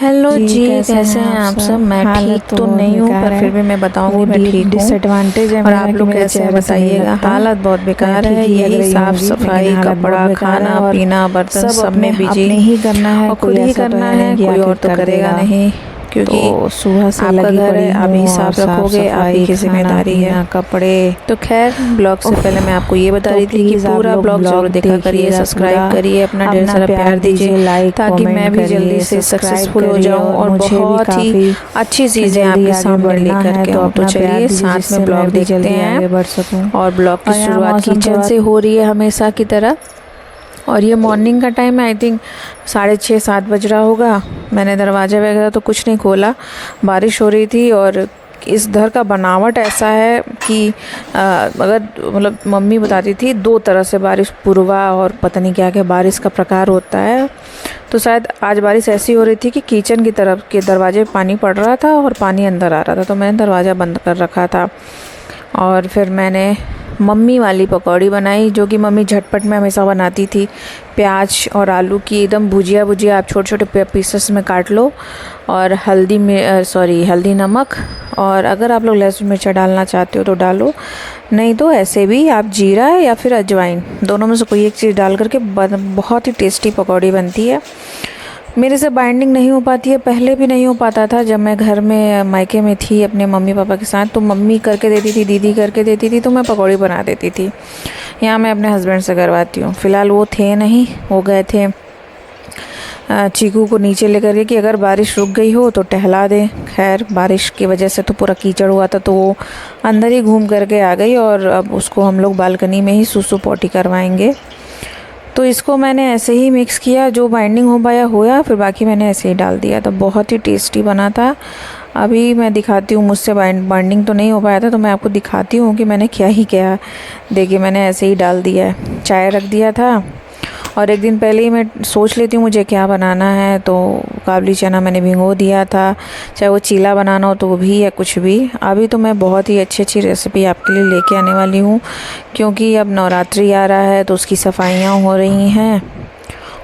Hello जी, कैसे कैसे हैं आप सब। मैं ठीक तो नहीं हूँ, पर फिर भी मैं बताऊंगी मैं ठीक हूँ। डिसएडवांटेज है और मेरा आप कि लोग मेरे कैसे हैं चेहरे से नहीं बताइएगा। लगता। हालत बहुत मैं बेकार ठीक है, ही लग यही रही साफ होंगी, लेकिन सफाई, हालत बहुत कपड़ा, बेकार है। खाना और पीना, बर्तन सब सब में बिजी। अपने ही करना है, और कोई खुद ही ऐसा तो करना है नहीं है, कि कोई आके और तो कर करेगा देगा। नहीं, क्योंकि तो सुबह से आपका लगी घर पड़ी है, आप हूँ ही और साफ साफ रखोगे, आप ही सफाई, की खाना जिम्मेदारी है। पीना, कपड़े। तो खैर, ब्लॉग से पहले मैं आपको ये बता तो रही थी कि प्लीज़ आप पूरा लोग ब्लॉग ज़रूर ब्लॉग देखा करिए, देखिएगा सब्सक्राइब पूरा, करिए, अपना ढेर अपना सारा प्यार प्यार दीजिए, दीजिए, लाइक ताकि मैं कमेंट भी जल्दी करिए, से सब्सक्राइब सक्सेसफुल हो करिए। जाऊं और और मुझे भी बहुत ही काफ़ी अच्छी चीज़ें जल्दी आपके आगे सामने बढ़ना लेकर है, के तो आऊँ। तो अपना प्यार चलिए दीजिए साथ में जिससे मैं ब्लॉग भी देखते जल्दी हैं। आगे बढ़ सकूं। और ब्लॉग की और यहाँ शुरुआत मौसम किचन थोड़ा से हो रही है हमेशा की तरह। और ये मॉर्निंग का टाइम है, आई थिंक 6:30-7 बज रहा होगा। मैंने दरवाज़ा वगैरह तो कुछ नहीं खोला, बारिश हो रही थी। और इस घर का बनावट ऐसा है कि अगर मतलब मम्मी बताती थी 2 तरह से बारिश, पूर्वा और पता नहीं क्या क्या बारिश का प्रकार होता है। तो शायद आज बारिश ऐसी हो रही थी कि किचन की तरफ के दरवाजे पे पानी पड़ रहा था और पानी अंदर आ रहा था, तो मैंने दरवाज़ा बंद कर रखा था। और फिर मैंने मम्मी वाली पकौड़ी बनाई, जो कि मम्मी झटपट में हमेशा बनाती थी। प्याज और आलू की एकदम भुजिया भुजिया आप छोटे छोटे पीसेस में काट लो, और हल्दी नमक, और अगर आप लोग लहसुन मिर्चा डालना चाहते हो तो डालो, नहीं तो ऐसे भी आप जीरा या फिर अजवाइन, दोनों में से कोई एक चीज़ डाल करके बहुत ही टेस्टी पकौड़ी बनती है। मेरे से बाइंडिंग नहीं हो पाती है, पहले भी नहीं हो पाता था। जब मैं घर में मायके में थी अपने मम्मी पापा के साथ, तो मम्मी करके देती थी, दीदी करके देती थी, तो मैं पकौड़ी बना देती थी। यहाँ मैं अपने हस्बैंड से करवाती हूँ। फ़िलहाल वो थे नहीं, वो गए थे चीकू को नीचे लेकर के कि अगर बारिश रुक गई हो तो टहला दें। खैर, बारिश की वजह से तो पूरा कीचड़ हुआ था, तो वो अंदर ही घूम करके आ गई। और अब उसको हम लोग बालकनी में ही सुसु पोटी करवाएंगे। तो इसको मैंने ऐसे ही मिक्स किया, जो बाइंडिंग हो पाया होया, फिर बाकी मैंने ऐसे ही डाल दिया। तो बहुत ही टेस्टी बना था। अभी मैं दिखाती हूँ, मुझसे बाइंडिंग तो नहीं हो पाया था, तो मैं आपको दिखाती हूँ कि मैंने क्या ही किया। देखिए, मैंने ऐसे ही डाल दिया है। चाय रख दिया था, और एक दिन पहले ही मैं सोच लेती हूँ मुझे क्या बनाना है, तो काबली चना मैंने भिगो दिया था। चाहे वो चीला बनाना हो तो वो भी, या कुछ भी। अभी तो मैं बहुत ही अच्छी अच्छी रेसिपी आपके लिए लेके आने वाली हूँ, क्योंकि अब नवरात्रि आ रहा है, तो उसकी सफाइयाँ हो रही हैं।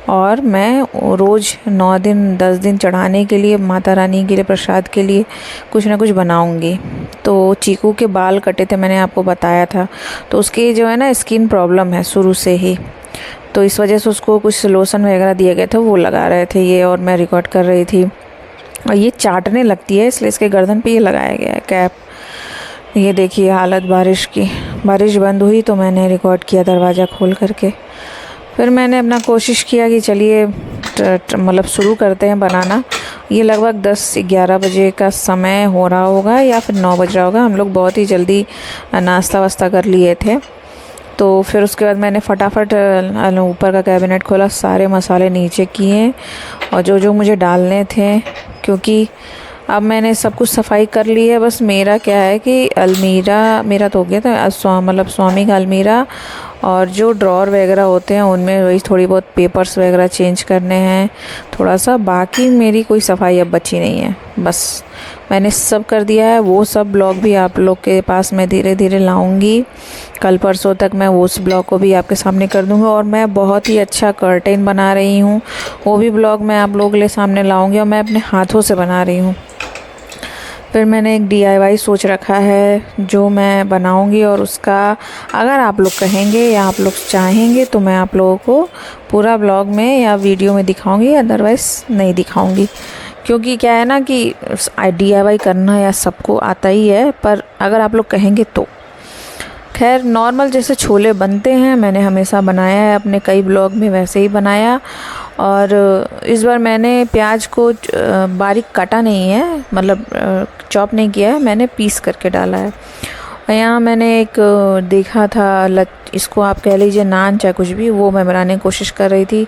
और मैं रोज़ 9 दिन 10 दिन चढ़ाने के लिए, माता रानी के लिए, प्रसाद के लिए कुछ ना कुछ बनाऊंगी। तो चीकू के बाल कटे थे, मैंने आपको बताया था। तो उसकी जो है ना स्किन प्रॉब्लम है शुरू से ही, तो इस वजह से उसको कुछ लोशन वगैरह दिए गए थे, वो लगा रहे थे ये, और मैं रिकॉर्ड कर रही थी। और ये चाटने लगती है, इसलिए इसके गर्दन पे ये लगाया गया है कैप। ये देखिए हालत बारिश की। बारिश बंद हुई तो मैंने रिकॉर्ड किया दरवाज़ा खोल करके। फिर मैंने अपना कोशिश किया कि चलिए मतलब शुरू करते हैं बनाना। ये लगभग 10-11 बजे का समय हो रहा होगा, या फिर 9 बज रहा होगा। हम लोग बहुत ही जल्दी नाश्ता वास्ता कर लिए थे। तो फिर उसके बाद मैंने फटाफट ऊपर का कैबिनेट खोला, सारे मसाले नीचे किए, और जो जो मुझे डालने थे, क्योंकि अब मैंने सब कुछ सफाई कर ली है। बस मेरा क्या है कि अलमीरा मेरा तो हो गया था, मतलब स्वामी का अलमीरा, और जो ड्रॉर वगैरह होते हैं उनमें वही थोड़ी बहुत पेपर्स वगैरह चेंज करने हैं थोड़ा सा। बाकी मेरी कोई सफाई अब बची नहीं है, बस मैंने सब कर दिया है। वो सब ब्लॉग भी आप लोग के पास मैं धीरे धीरे लाऊंगी। कल परसों तक मैं उस ब्लॉग को भी आपके सामने कर दूंगी। और मैं बहुत ही अच्छा कर्टेन बना रही हूँ, वो भी ब्लॉग मैं आप लोगों के लिए सामने लाऊंगी, और मैं अपने हाथों से बना रही हूँ। फिर मैंने एक DIY सोच रखा है जो मैं बनाऊंगी, और उसका अगर आप लोग कहेंगे या आप लोग चाहेंगे तो मैं आप लोगों को पूरा ब्लॉग में या वीडियो में दिखाऊंगी, अदरवाइज़ नहीं दिखाऊंगी। क्योंकि क्या है ना कि DIY करना या सबको आता ही है, पर अगर आप लोग कहेंगे तो। खैर, नॉर्मल जैसे छोले बनते हैं मैंने हमेशा बनाया है अपने कई ब्लॉग में, वैसे ही बनाया। और इस बार मैंने प्याज को बारीक काटा नहीं है, मतलब चॉप नहीं किया है, मैंने पीस करके डाला है। और यहाँ मैंने एक देखा था इसको आप कह लीजिए नान, चाहे कुछ भी, वो मैं बनाने की कोशिश कर रही थी,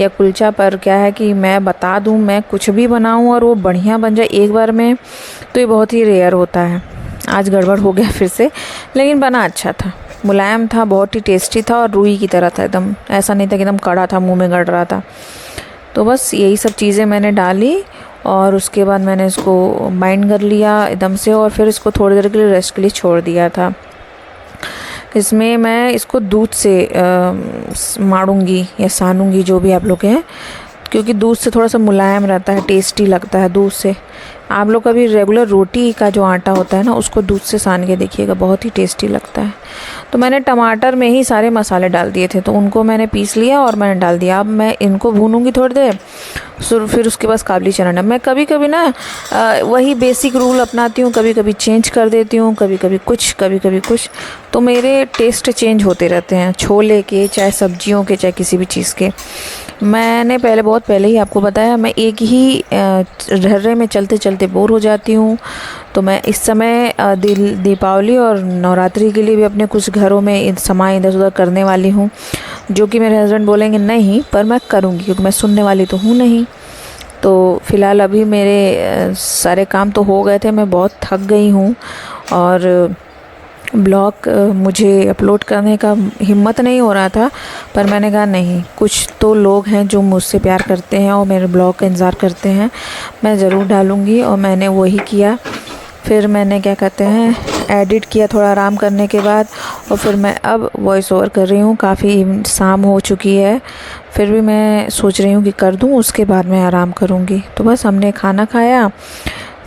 या कुलचा। पर क्या है कि मैं बता दूँ, मैं कुछ भी बनाऊँ और वो बढ़िया बन जाए एक बार में, तो ये बहुत ही रेयर होता है। आज गड़बड़ हो गया फिर से, लेकिन बना अच्छा था, मुलायम था, बहुत ही टेस्टी था, और रुई की तरह था एकदम। ऐसा नहीं था कि एकदम कड़ा था, मुंह में गड़ रहा था। तो बस यही सब चीज़ें मैंने डाली, और उसके बाद मैंने इसको बाइंड कर लिया एकदम से, और फिर इसको थोड़ी देर के लिए रेस्ट के लिए छोड़ दिया था। इसमें मैं इसको दूध से माड़ूंगी या सानूंगी, जो भी आप लोग हैं, क्योंकि दूध से थोड़ा सा मुलायम रहता है, टेस्टी लगता है दूध से। आप लोग कभी रेगुलर रोटी का जो आटा होता है ना, उसको दूध से सान के देखिएगा, बहुत ही टेस्टी लगता है। तो मैंने टमाटर में ही सारे मसाले डाल दिए थे, तो उनको मैंने पीस लिया और मैंने डाल दिया। अब मैं इनको भूनूंगी थोड़ी देर, फिर उसके बाद काबुली चना डाल। मैं कभी कभी ना वही बेसिक रूल अपनाती हूँ, कभी कभी चेंज कर देती हूँ, कभी कभी कुछ। तो मेरे टेस्ट चेंज होते रहते हैं, छोले के, चाहे सब्जियों के, चाहे किसी भी चीज़ के। मैंने बहुत पहले ही आपको बताया, मैं एक ही ढर्रे में चलते चलते बोर हो जाती हूँ। तो मैं इस समय दीपावली और नवरात्रि के लिए भी अपने कुछ घरों में सामान इधर उधर करने वाली हूँ, जो कि मेरे हस्बैंड बोलेंगे नहीं, पर मैं करूँगी क्योंकि मैं सुनने वाली तो हूँ नहीं। तो फ़िलहाल अभी मेरे सारे काम तो हो गए थे, मैं बहुत थक गई हूँ और ब्लॉग मुझे अपलोड करने का हिम्मत नहीं हो रहा था, पर मैंने कहा नहीं, कुछ तो लोग हैं जो मुझसे प्यार करते हैं और मेरे ब्लॉग का इंतज़ार करते हैं, मैं ज़रूर डालूँगी। और मैंने वही किया। फिर मैंने क्या कहते हैं, एडिट किया थोड़ा आराम करने के बाद, और फिर मैं अब वॉइस ओवर कर रही हूँ। काफ़ी शाम हो चुकी है, फिर भी मैं सोच रही हूँ कि कर दूँ, उसके बाद मैं आराम करूँगी। तो बस हमने खाना खाया,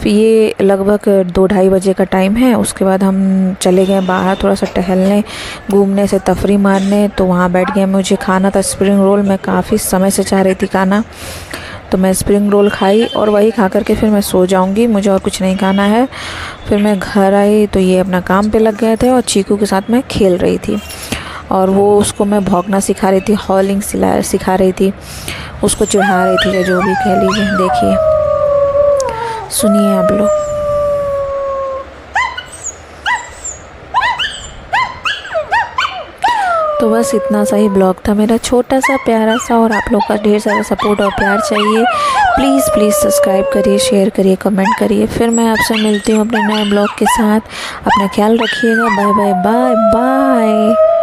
फिर ये लगभग 2-2:30 बजे का टाइम है। उसके बाद हम चले गए बाहर थोड़ा सा टहलने, घूमने से तफरी मारने। तो वहाँ बैठ गए, मुझे खाना था स्प्रिंग रोल, मैं काफ़ी समय से चाह रही थी खाना। तो मैं स्प्रिंग रोल खाई और वही खा करके फिर मैं सो जाऊंगी, मुझे और कुछ नहीं खाना है। फिर मैं घर आई तो ये अपना काम पे लग गए थे और चीकू के साथ मैं खेल रही थी, और वो उसको मैं भौंकना सिखा रही थी, हॉलिंग सिखा रही थी, उसको चिढ़ा रही थी, जो भी कह लीजिए। देखिए, सुनिए आप लोग। तो बस इतना सा ही ब्लॉग था मेरा, छोटा सा प्यारा सा, और आप लोग का ढेर सारा सपोर्ट और प्यार चाहिए। प्लीज़ सब्सक्राइब करिए, शेयर करिए, कमेंट करिए। फिर मैं आपसे मिलती हूँ अपने नए ब्लॉग के साथ। अपना ख्याल रखिएगा। Bye bye bye bye.